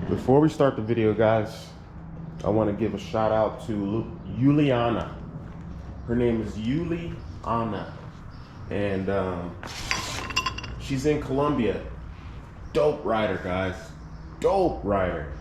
Before we start the video, guys, I want to give a shout out to Yuliana. Her name is Yuliana, and she's in Colombia. Dope rider, guys. Dope rider.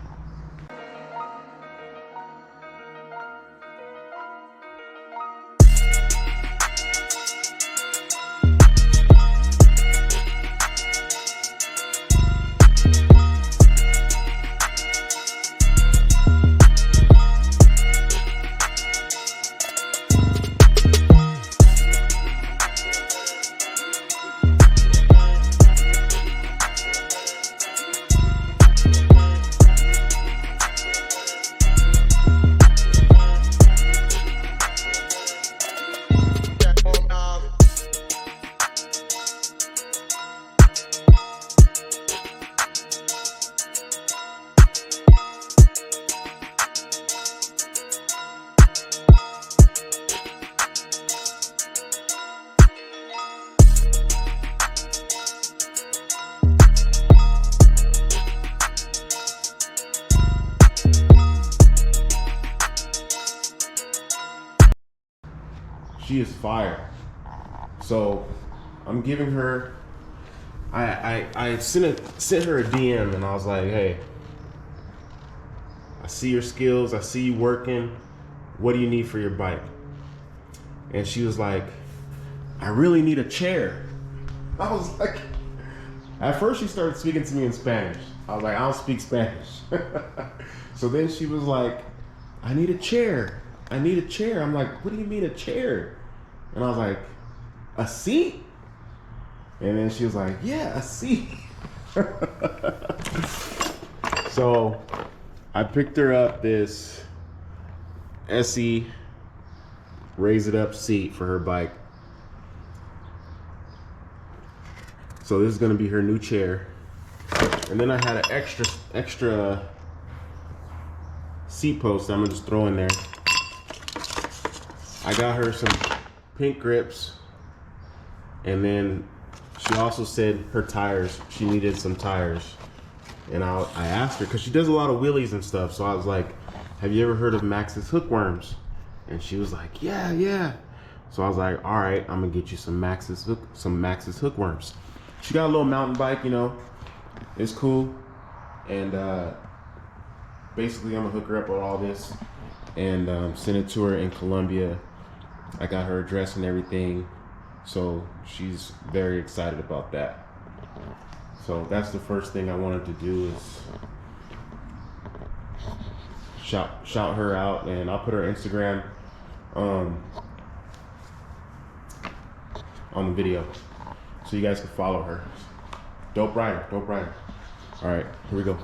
She is fire. So I'm giving her, I sent her a DM and I was like, hey, I see your skills, I see you working. What do you need for your bike? And she was like, I really need a chair. I was like, at first she started speaking to me in Spanish. I was like, I don't speak Spanish. So then she was like, I need a chair. I need a chair. I'm like, what do you mean a chair? And I was like, a seat? And then she was like, yeah, a seat. So I picked her up this SE raise it up seat for her bike. So this is gonna be her new chair. And then I had an extra seat post I'm gonna just throw in there. I got her some pink grips, and then she also said her tires, she needed some tires. And I asked her, because she does a lot of wheelies and stuff, so I was like, have you ever heard of Maxxis hookworms? And she was like, yeah. So I was like, all right, I'm gonna get you some Maxxis hookworms. She got a little mountain bike, you know, it's cool. And basically I'm gonna hook her up with all this and send it to her in Colombia. I got her address and everything, so she's very excited about that. So that's the first thing I wanted to do is shout her out, and I'll put her Instagram on the video so you guys can follow her. Dope rider. All right, here we go.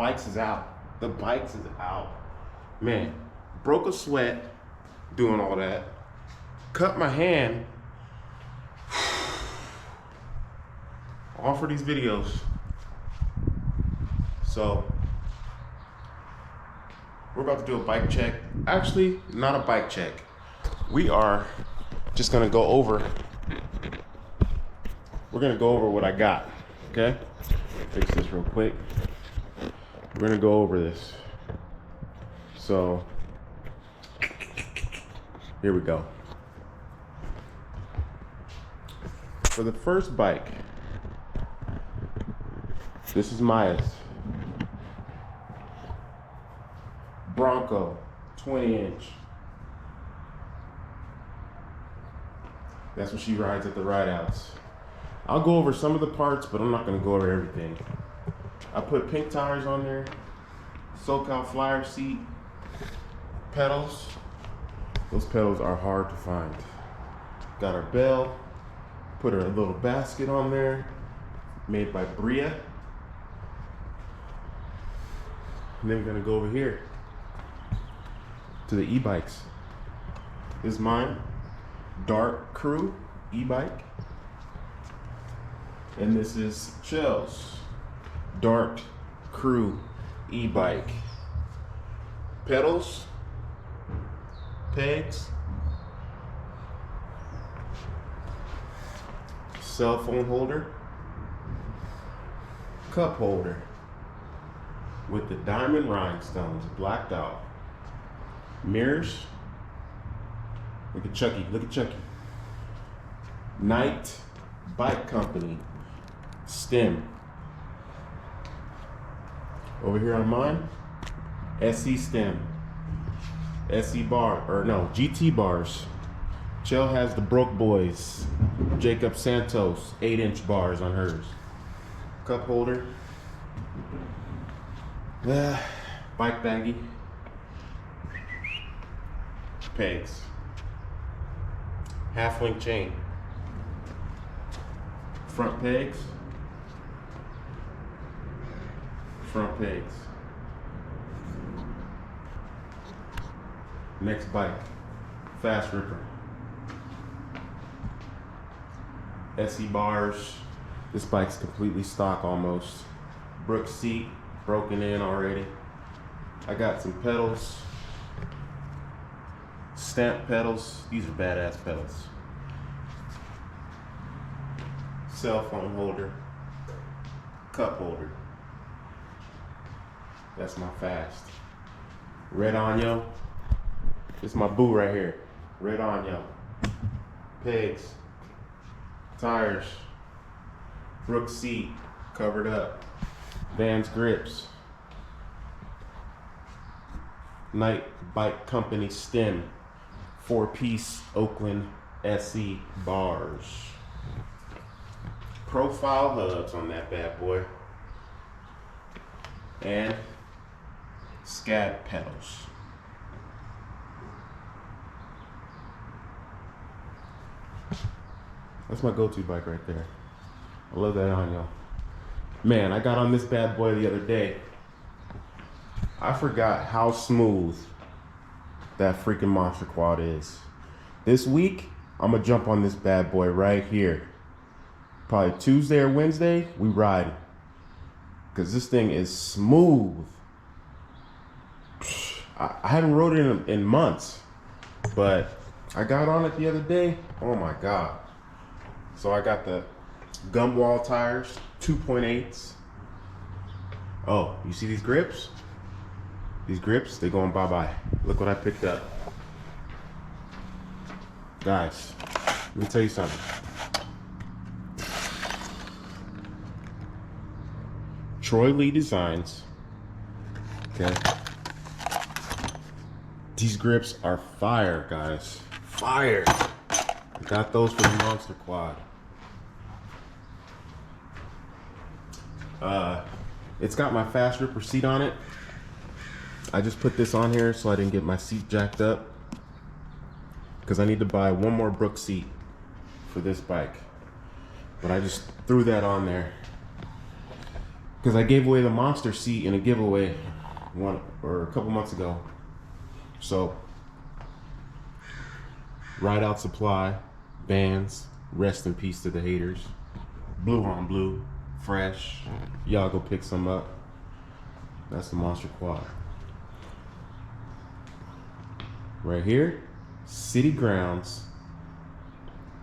bikes is out. The bikes is out. Man, broke a sweat doing all that. Cut my hand. All for these videos. So, we're about to do a bike check. Actually, not a bike check. We are just gonna go over. We're gonna go over what I got, okay? Fix this real quick. We're gonna go over this. So, here we go. For the first bike, this is Maya's Bronco 20-inch. That's what she rides at the ride outs. I'll go over some of the parts, but I'm not gonna go over everything. I put pink tires on there, SoCal Flyer seat, pedals. Those pedals are hard to find. Got our bell, put her a little basket on there, made by Bria. And then we're gonna go over here to the e-bikes. This is mine, Dark Crew e-bike. And this is Shell's Dark Crew e-bike. Pedals, pegs, cell phone holder, cup holder with the diamond rhinestones blacked out. Mirrors. Look at Chucky, look at Chucky. Night Bike Company stem. Over here on mine, SE stem, SE bar, or no, GT bars. Chell has the Broke Boys, Jacob Santos, 8-inch bars on hers. Cup holder, bike baggie, pegs, half link chain, front pegs, front pegs. Next bike, Fast Ripper. SE bars. This bike's completely stock almost. Brook seat, broken in already. I got some pedals, stamp pedals. These are badass pedals. Cell phone holder, cup holder. That's my Fast. Red Anyo. This is my boo right here. Red Anyo. Pegs. Tires. Brook seat. Covered up. Vans grips. Night Bike Company stem. 4-piece Oakland SE bars. Profile hubs on that bad boy. And scad pedals. That's my go-to bike right there. I love that on y'all. Man, I got on this bad boy the other day. I forgot how smooth that freaking monster quad is. This week, I'm gonna jump on this bad boy right here. Probably Tuesday or Wednesday, we ride. Cause this thing is smooth. I haven't rode it in months, but I got on it the other day. Oh my God. So I got the gum wall tires, 2.8s. Oh, you see these grips? These grips, they going bye-bye. Look what I picked up. Guys, let me tell you something. Troy Lee Designs. Okay. These grips are fire, guys. Fire. I got those for the monster quad. It's got my Fast Ripper seat on it. I just put this on here so I didn't get my seat jacked up, because I need to buy one more Brook seat for this bike. But I just threw that on there. because I gave away the monster seat in a giveaway a couple months ago. So, Ride Out Supply, Vans, rest in peace to the haters. Blue on blue, fresh. Y'all go pick some up. That's the Monster Quad. Right here, City Grounds,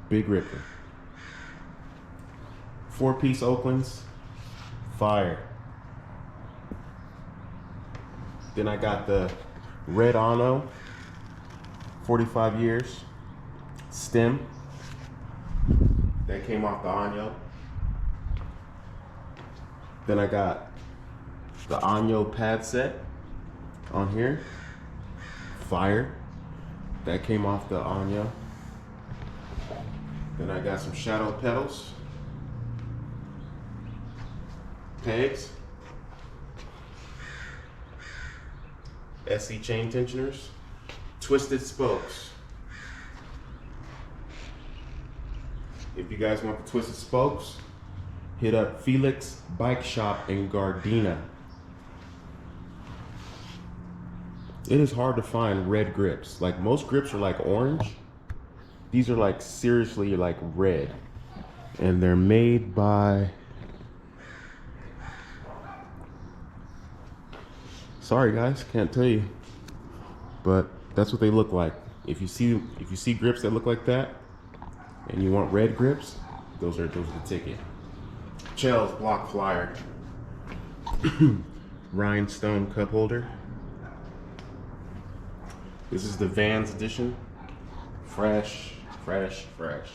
Big Ripper. 4-piece Oaklands, fire. Then I got the Red Ano, 45 years, stem. That came off the Anyo. Then I got the Anyo pad set on here, fire. That came off the Anyo. Then I got some shadow pedals, pegs, SE chain tensioners, twisted spokes. If you guys want the twisted spokes, hit up Felix Bike Shop in Gardena. It is hard to find red grips. Like, most grips are like orange. These are like seriously like red. And they're made by, sorry guys, can't tell you. But that's what they look like. If you see grips that look like that and you want red grips, those are the ticket. Chell's block flyer. Rhinestone cup holder. This is the Vans edition. Fresh, fresh, fresh.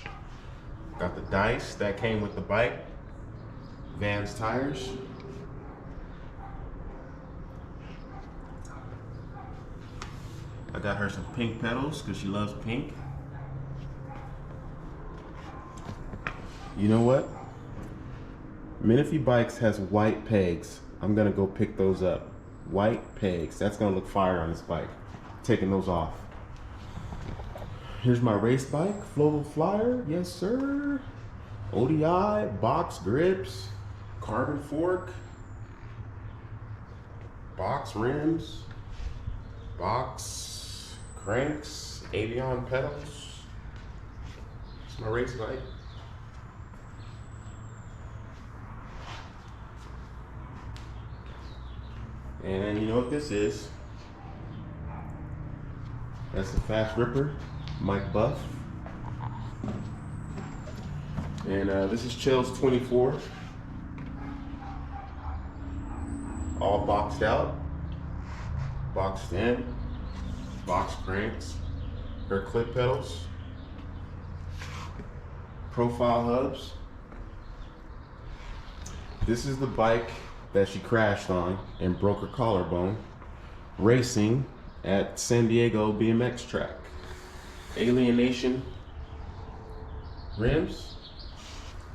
Got the dice that came with the bike. Vans tires. I got her some pink pedals because she loves pink. You know what? Menifee Bikes has white pegs. I'm gonna go pick those up. White pegs. That's gonna look fire on this bike. Taking those off. Here's my race bike, Floval Flyer. Yes, sir. ODI, box grips, carbon fork, box rims, box cranks, Avion pedals. It's my race bike. And you know what this is? That's the Fast Ripper, Mike Buff. And this is Chell's 24. All boxed out, boxed in, box cranks, her clip pedals, profile hubs. This is the bike that she crashed on and broke her collarbone racing at San Diego BMX track. Alienation rims,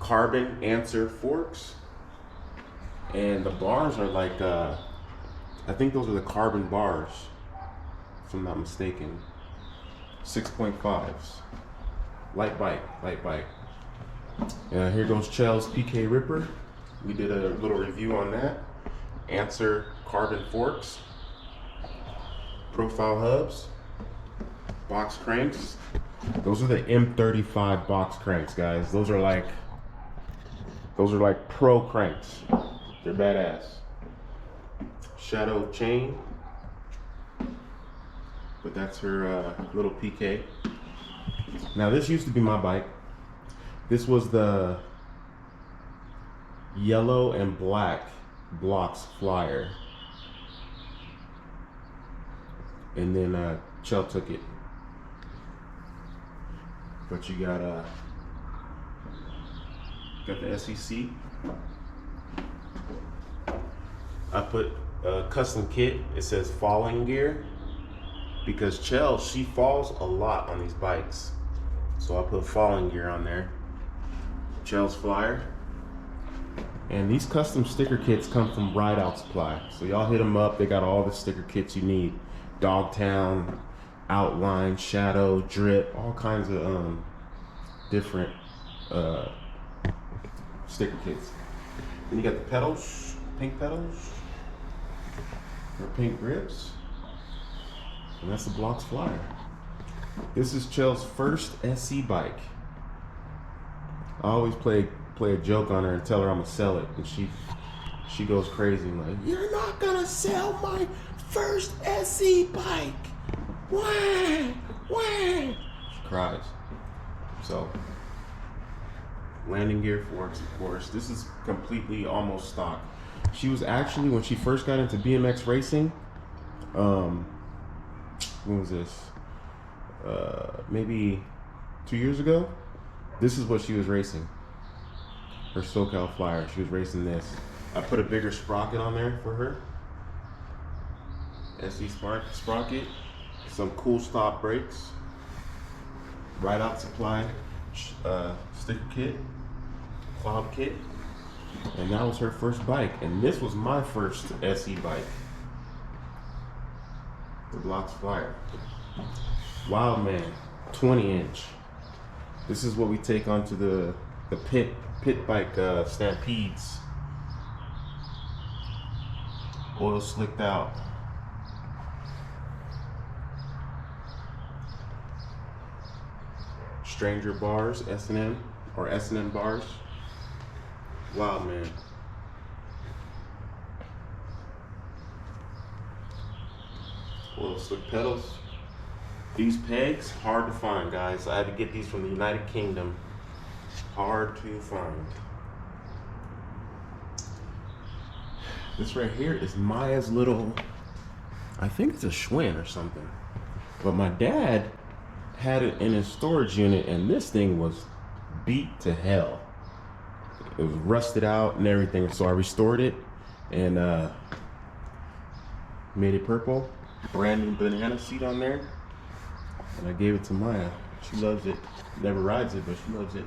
carbon answer forks, and the bars are like I think those are the carbon bars, if I'm not mistaken. 6.5s. Light bike. Here goes Chell's PK Ripper. We did a little review on that. Answer carbon forks, profile hubs, box cranks. Those are the M35 box cranks, guys. Those are like pro cranks. They're badass. Shadow chain, but that's her little PK. Now this used to be my bike. This was the yellow and black blocks flyer, and then Chell took it. But you got the SEC. I put a custom kit. It says falling gear because Chell, she falls a lot on these bikes, so I put falling gear on there. Chell's flyer. And these custom sticker kits come from Ride Out Supply. So y'all hit them up. They got all the sticker kits you need. Dogtown, Outline, Shadow, Drip, all kinds of different sticker kits. Then you got the pedals. pink pedals, her pink grips, and that's the Blocks Flyer. This is Chel's first SC bike. I always play a joke on her and tell her I'm gonna sell it, and she goes crazy like, "You're not gonna sell my first SC bike. Why? Why?" She cries. So, landing gear forks, of course. This is completely almost stock. She was actually, when she first got into BMX racing, when was this? Maybe 2 years ago. This is what she was racing. Her SoCal Flyer. She was racing this. I put a bigger sprocket on there for her. SE sprocket. Some cool stop brakes. Right Out Supply sticker kit. Cloud kit. And that was her first bike. And this was my first SE bike. The Blocks Flyer. Wildman, 20-inch. This is what we take onto the pit bike stampedes. Oil slicked out. Stranger bars, S&M or S&M bars. Wildman. Oil slick pedals. These pegs, hard to find, guys. I had to get these from the United Kingdom. Hard to find. This right here is Maya's little, I think it's a Schwinn or something. But my dad had it in his storage unit, and this thing was beat to hell. It was rusted out and everything, so I restored it and made it purple. Brand new banana seat on there. And I gave it to Maya. She loves it. Never rides it, but she loves it.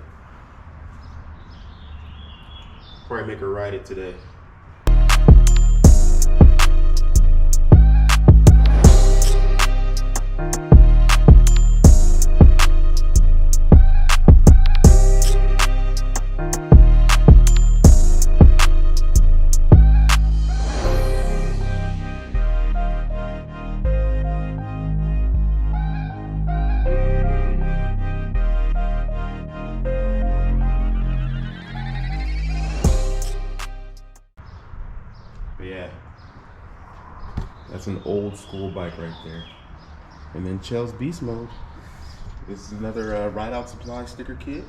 Probably make her ride it today. But yeah, that's an old school bike right there. And then Chel's Beast Mode. This is another Ride Out Supply sticker kit.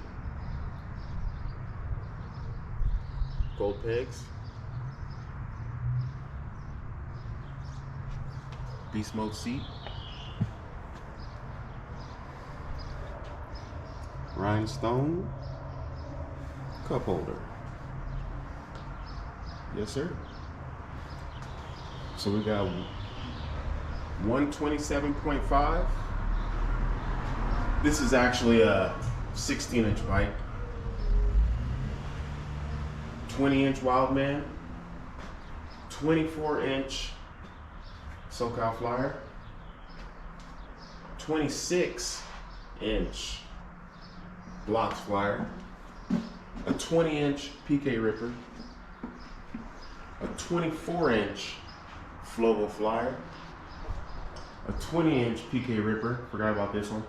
Gold pegs. Beast Mode seat. Rhinestone. Cup holder. Yes, sir. So we got 127.5. This is actually a 16-inch bike. 20-inch Wildman. 24-inch SoCal Flyer. 26-inch Blocks Flyer. A 20-inch PK Ripper. A 24-inch Flovo Flyer, a 20-inch PK Ripper, forgot about this one,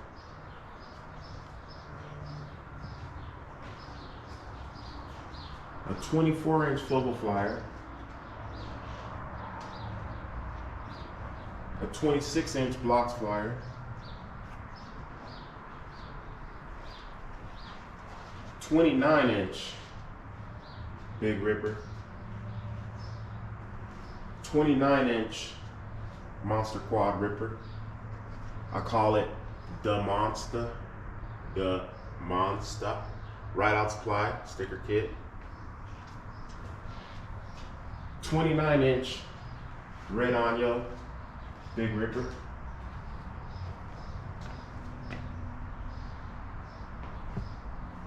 a 24-inch Flovo Flyer, a 26-inch Blocks Flyer, 29-inch Big Ripper, 29-inch Monster Quad Ripper. I call it the Monster. The Monster. Ride Out Supply sticker kit. 29-inch Red Anyo Big Ripper.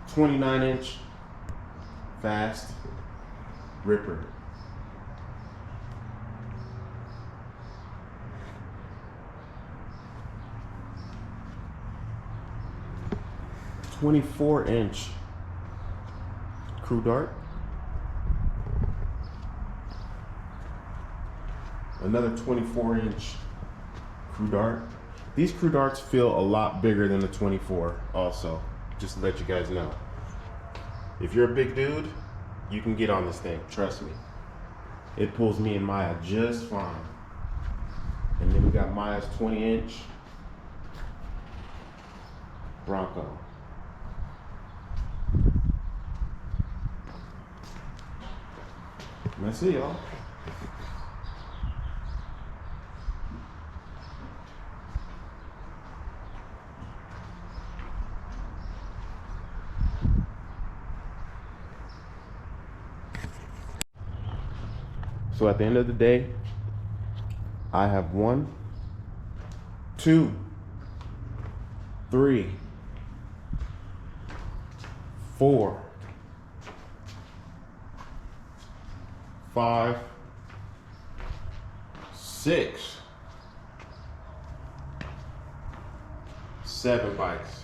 29-inch Fast Ripper. 24-inch Crew Dart. another 24-inch crew dart. These crew darts feel a lot bigger than the 24 also, just to let you guys know. If you're a big dude, you can get on this thing, trust me. It pulls me and Maya just fine. And then we got Maya's 20-inch Bronco. And that's it, y'all. So at the end of the day, I have 1, 2, 3, 4, 5, 6, 7 bikes.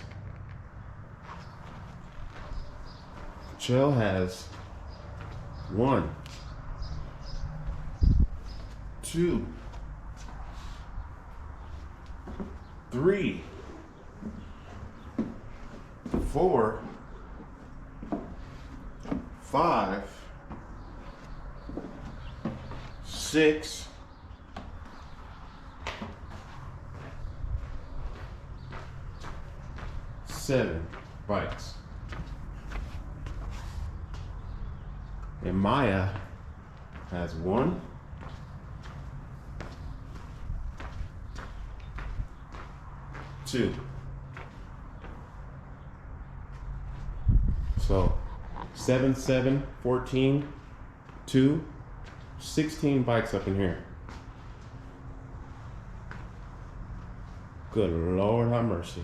Chell has 1, 2, 3, 4, 5, 6, 7 bikes. And Maya has 1, 2. So 7, 7, 14, 2, 16 bikes up in here. Good Lord have mercy.